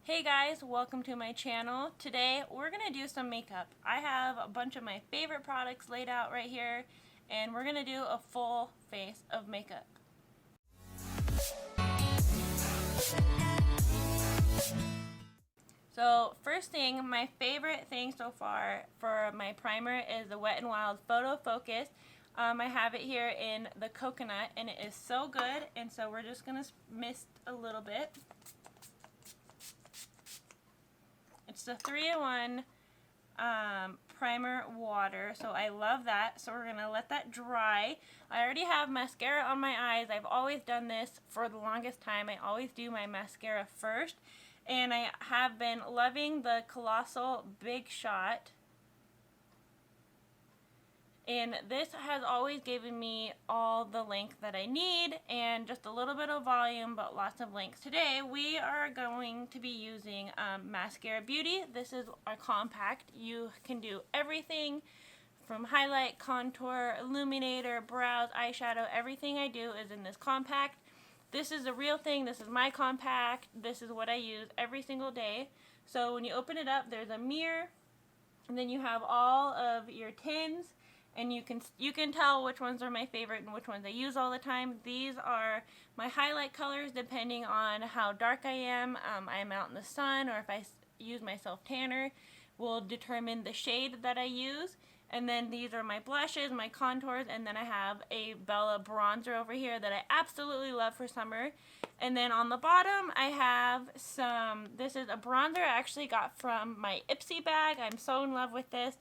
Hey guys, welcome to my channel. Today we're going to do some makeup. I have a bunch of my favorite products laid out right here and we're going to do a full face of makeup. So first thing, my favorite thing so far for my primer is the Wet n Wild Photo Focus. I have it here in the coconut and it is so good, and so we're just going to mist a little bit. It's the 3-in-1 primer water, so I love that. So we're going to let that dry. I already have mascara on my eyes. I've always done this for the longest time. I always do my mascara first. And I have been loving the Colossal Big Shot. And this has always given me all the length that I need and just a little bit of volume but lots of length. Today we are going to be using Maskcara Beauty. This is our compact. You can do everything from highlight, contour, illuminator, brows, eyeshadow. Everything I do is in this compact. This is the real thing. This is my compact. This is what I use every single day. So when you open it up, there's a mirror and then you have all of your tins. And you can tell which ones are my favorite and which ones I use all the time. These are my highlight colors depending on how dark I am. I'm out in the sun, or if I use my self tanner will determine the shade that I use. And then these are my blushes, my contours, and then I have a Bella bronzer over here that I absolutely love for summer. And then on the bottom I have this is a bronzer I actually got from my Ipsy bag. I'm so in love with this.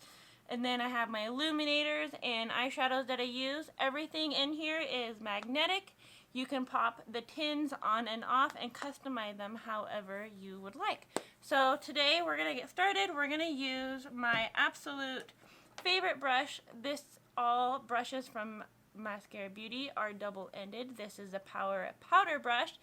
And then I have my illuminators and eyeshadows that I use. Everything in here is magnetic. You can pop the tins on and off and customize them however you would like. So today we're going to get started. We're going to use my absolute favorite brush. All brushes from Maskcara Beauty are double-ended. This is a Power Powder brush.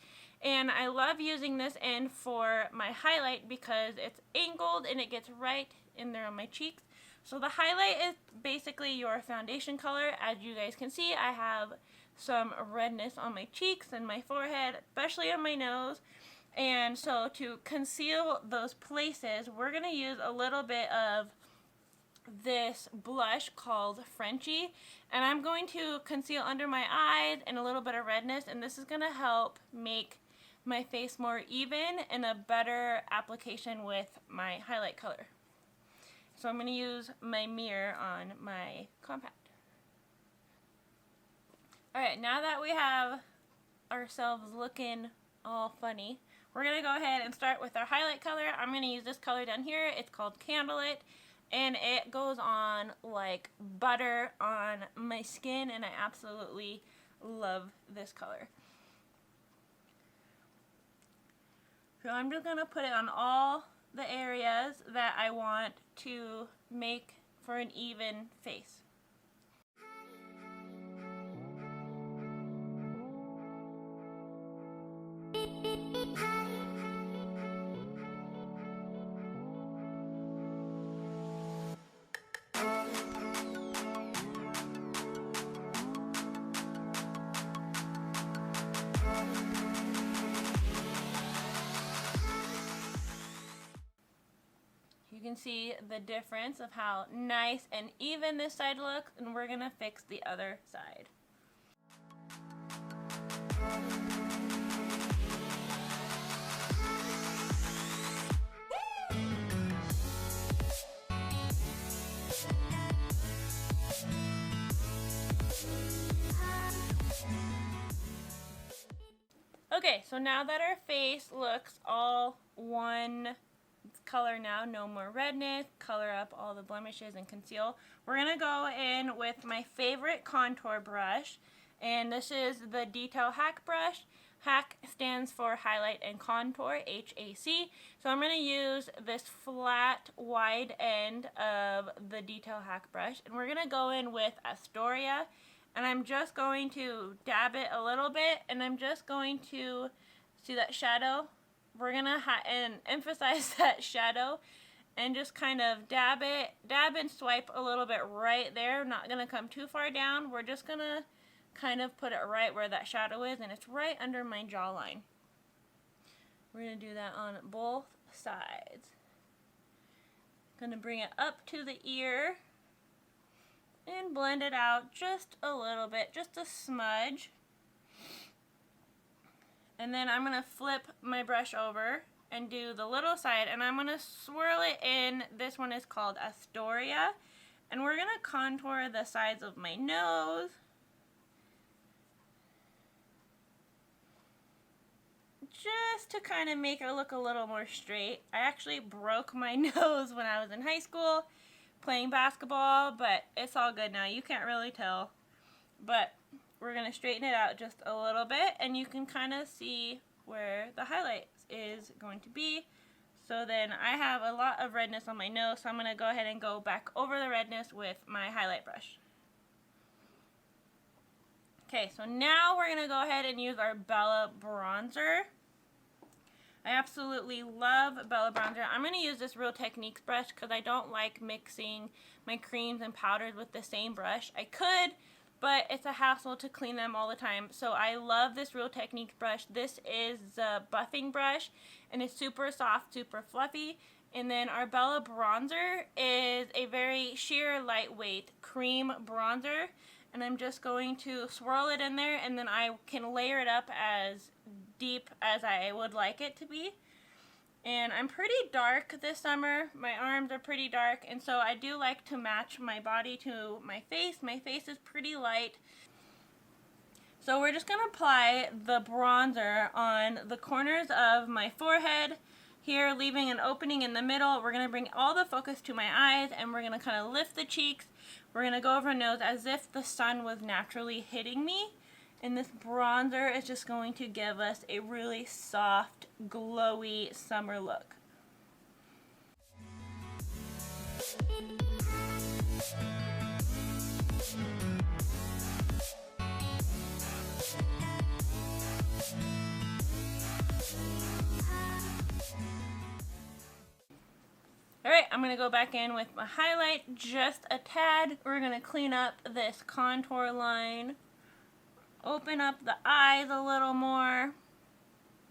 And I love using this end for my highlight because it's angled and it gets right in there on my cheeks. So the highlight is basically your foundation color. As you guys can see, I have some redness on my cheeks and my forehead, especially on my nose. And so to conceal those places, we're going to use a little bit of this blush called Frenchie. And I'm going to conceal under my eyes and a little bit of redness. And this is going to help make my face more even and a better application with my highlight color. So I'm going to use my mirror on my compact. Alright, now that we have ourselves looking all funny, we're going to go ahead and start with our highlight color. I'm going to use this color down here. It's called Candlelit, and it goes on like butter on my skin, and I absolutely love this color. So I'm just going to put it on all the areas that I want to make for an even face. You can see the difference of how nice and even this side looks, and we're going to fix the other side. Okay, so now that our face looks all one color now, no more redness, color up all the blemishes and conceal, we're going to go in with my favorite contour brush, and this is the Detail Hack brush. Hack stands for Highlight and Contour, H-A-C. So I'm going to use this flat, wide end of the Detail Hack brush, and we're going to go in with Astoria, and I'm just going to dab it a little bit, and I'm just going to see that shadow. We're going to emphasize that shadow and just kind of dab and swipe a little bit right there. Not going to come too far down. We're just going to kind of put it right where that shadow is, and it's right under my jawline. We're going to do that on both sides. Going to bring it up to the ear and blend it out just a little bit, just a smudge. And then I'm going to flip my brush over and do the little side, and I'm going to swirl it in. This one is called Astoria, and we're going to contour the sides of my nose. Just to kind of make it look a little more straight. I actually broke my nose when I was in high school playing basketball, but it's all good now. You can't really tell. But we're going to straighten it out just a little bit, and you can kind of see where the highlight is going to be. So then I have a lot of redness on my nose, so I'm going to go ahead and go back over the redness with my highlight brush. Okay, so now we're going to go ahead and use our Bella bronzer. I absolutely love Bella bronzer. I'm going to use this Real Techniques brush because I don't like mixing my creams and powders with the same brush. I could, but it's a hassle to clean them all the time. So I love this Real Techniques brush. This is the buffing brush, and it's super soft, super fluffy. And then our Bella bronzer is a very sheer, lightweight cream bronzer. And I'm just going to swirl it in there, and then I can layer it up as deep as I would like it to be. And I'm pretty dark this summer. My arms are pretty dark, and so I do like to match my body to my face. My face is pretty light. So we're just going to apply the bronzer on the corners of my forehead here, leaving an opening in the middle. We're going to bring all the focus to my eyes, and we're going to kind of lift the cheeks. We're going to go over nose as if the sun was naturally hitting me. And this bronzer is just going to give us a really soft, glowy summer look. Alright, I'm going to go back in with my highlight just a tad. We're going to clean up this contour line. Open up the eyes a little more.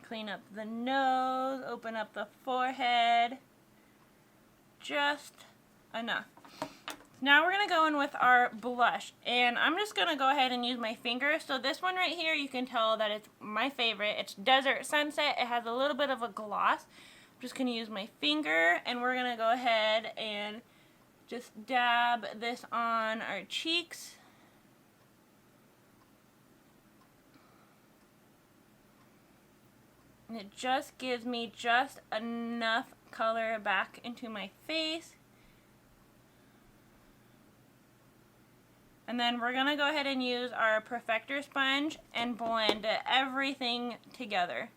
Clean up the nose. Open up the forehead. Just enough. Now we're going to go in with our blush. And I'm just going to go ahead and use my finger. So this one right here, you can tell that it's my favorite. It's Desert Sunset. It has a little bit of a gloss. I'm just going to use my finger, and we're going to go ahead and just dab this on our cheeks. And it just gives me just enough color back into my face. And then we're going to go ahead and use our Perfector sponge and blend everything together.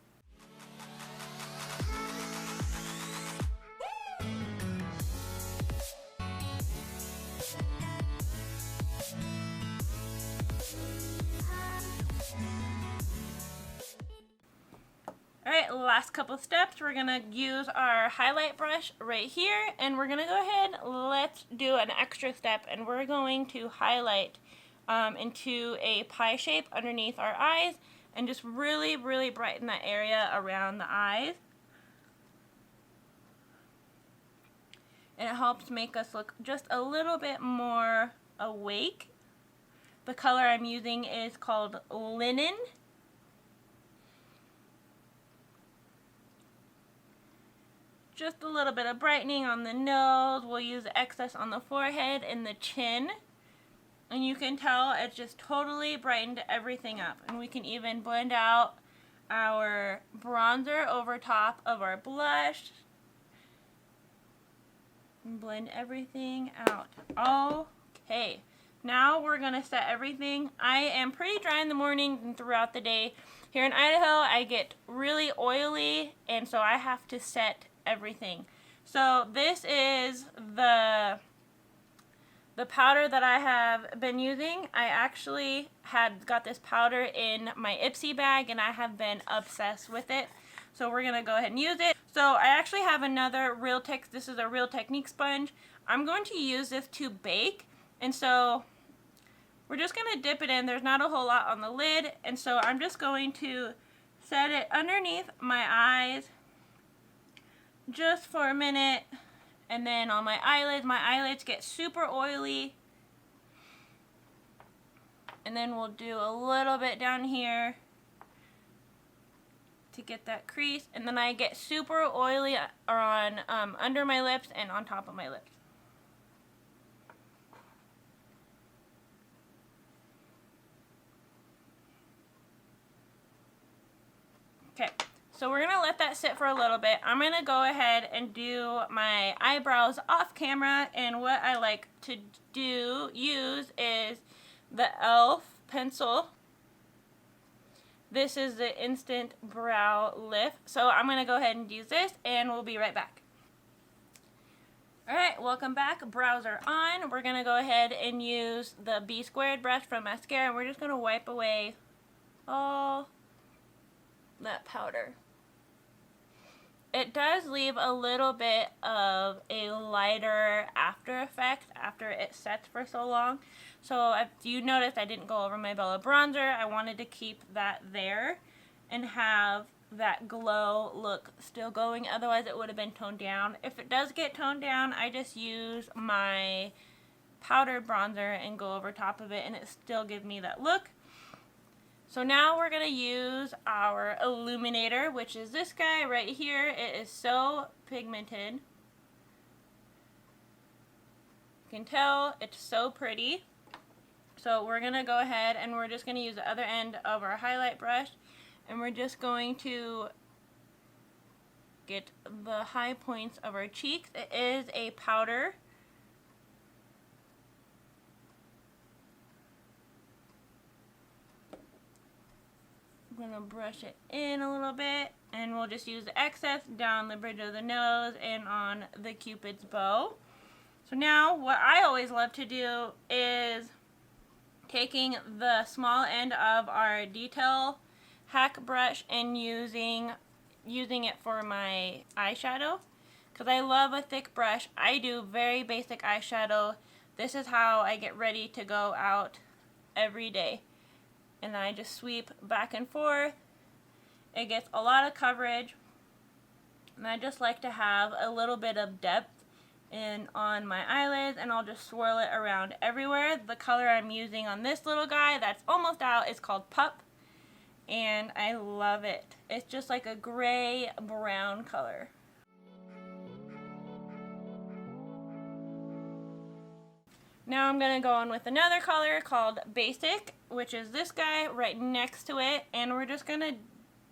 Alright, last couple steps. We're going to use our highlight brush right here, and we're going to go ahead, let's do an extra step, and we're going to highlight into a pie shape underneath our eyes, and just really, really brighten that area around the eyes. And it helps make us look just a little bit more awake. The color I'm using is called Linen. Just a little bit of brightening on the nose. We'll use excess on the forehead and the chin. And you can tell it's just totally brightened everything up. And we can even blend out our bronzer over top of our blush. And blend everything out. Okay. Now we're going to set everything. I am pretty dry in the morning and throughout the day. Here in Idaho, I get really oily, and so I have to set everything. So this is the powder that I have been using. I actually had got this powder in my Ipsy bag, and I have been obsessed with it. So we're going to go ahead and use it. So I actually have another this is a Real Techniques sponge. I'm going to use this to bake, and so we're just going to dip it in. There's not a whole lot on the lid, and so I'm just going to set it underneath my eyes just for a minute, and then on my eyelids get super oily, and then we'll do a little bit down here to get that crease, and then I get super oily on under my lips and on top of my lips. Okay, so we're gonna let that sit for a little bit. I'm gonna go ahead and do my eyebrows off camera, and what I like to use is the e.l.f. pencil. This is the Instant Brow Lift. So I'm going to go ahead and use this, and we'll be right back. Alright, welcome back. Brows are on. We're going to go ahead and use the B squared brush from Maskcara, and we're just going to wipe away all that powder. It does leave a little bit of a lighter after effect after it sets for so long. So if you noticed, I didn't go over my Bella bronzer. I wanted to keep that there and have that glow look still going. Otherwise, it would have been toned down. If it does get toned down, I just use my powdered bronzer and go over top of it, and it still gives me that look. So now we're going to use our illuminator, which is this guy right here. It is so pigmented. You can tell it's so pretty. So we're going to go ahead and we're just going to use the other end of our highlight brush, and we're just going to get the high points of our cheeks. It is a powder. I'm going to brush it in a little bit, and we'll just use the excess down the bridge of the nose and on the Cupid's bow. So now what I always love to do is taking the small end of our detail hack brush and using it for my eyeshadow, because I love a thick brush. I do very basic eyeshadow. This is how I get ready to go out every day. And I just sweep back and forth. It gets a lot of coverage, and I just like to have a little bit of depth on my eyelids, and I'll just swirl it around everywhere. The color I'm using on this little guy that's almost out is called Pup, and I love it. It's just like a gray brown color. Now I'm going to go on with another color called Basic, which is this guy right next to it, and we're just going to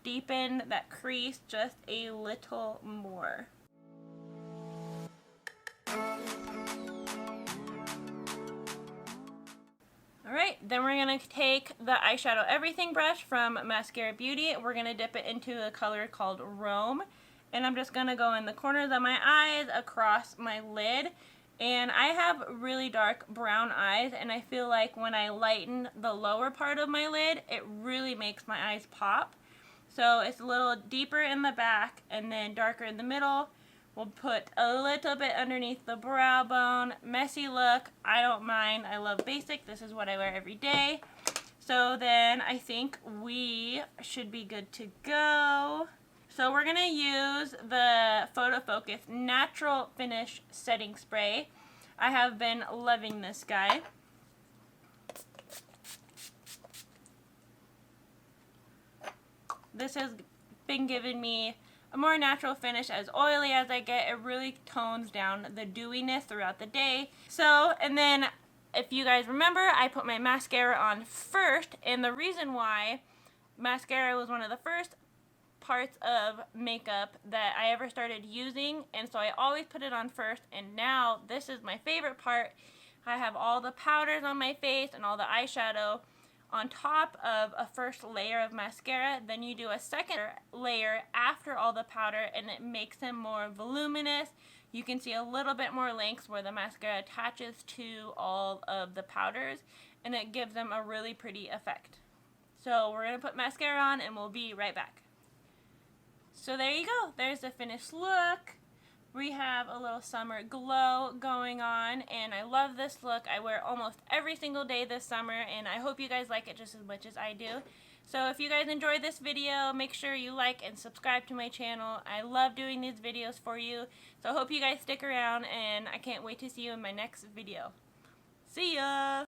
deepen that crease just a little more. Alright, then we're going to take the eyeshadow everything brush from Maskcara Beauty. We're going to dip it into a color called Rome, and I'm just going to go in the corners of my eyes, across my lid. And I have really dark brown eyes, and I feel like when I lighten the lower part of my lid, it really makes my eyes pop. So it's a little deeper in the back and then darker in the middle. We'll put a little bit underneath the brow bone. Messy look, I don't mind. I love Basic. This is what I wear every day. So then I think we should be good to go. So we're going to use the Photo Focus Natural Finish Setting Spray. I have been loving this guy. This has been giving me a more natural finish. As oily as I get, it really tones down the dewiness throughout the day. So, and then if you guys remember, I put my mascara on first, and the reason why mascara was one of the first parts of makeup that I ever started using, and so I always put it on first, and now this is my favorite part. I have all the powders on my face and all the eyeshadow on top of a first layer of mascara. Then you do a second layer after all the powder, and it makes them more voluminous. You can see a little bit more length where the mascara attaches to all of the powders, and it gives them a really pretty effect. So we're going to put mascara on, and we'll be right back. So there you go. There's the finished look. We have a little summer glow going on, and I love this look. I wear it almost every single day this summer, and I hope you guys like it just as much as I do. So if you guys enjoyed this video, make sure you like and subscribe to my channel. I love doing these videos for you. So I hope you guys stick around, and I can't wait to see you in my next video. See ya!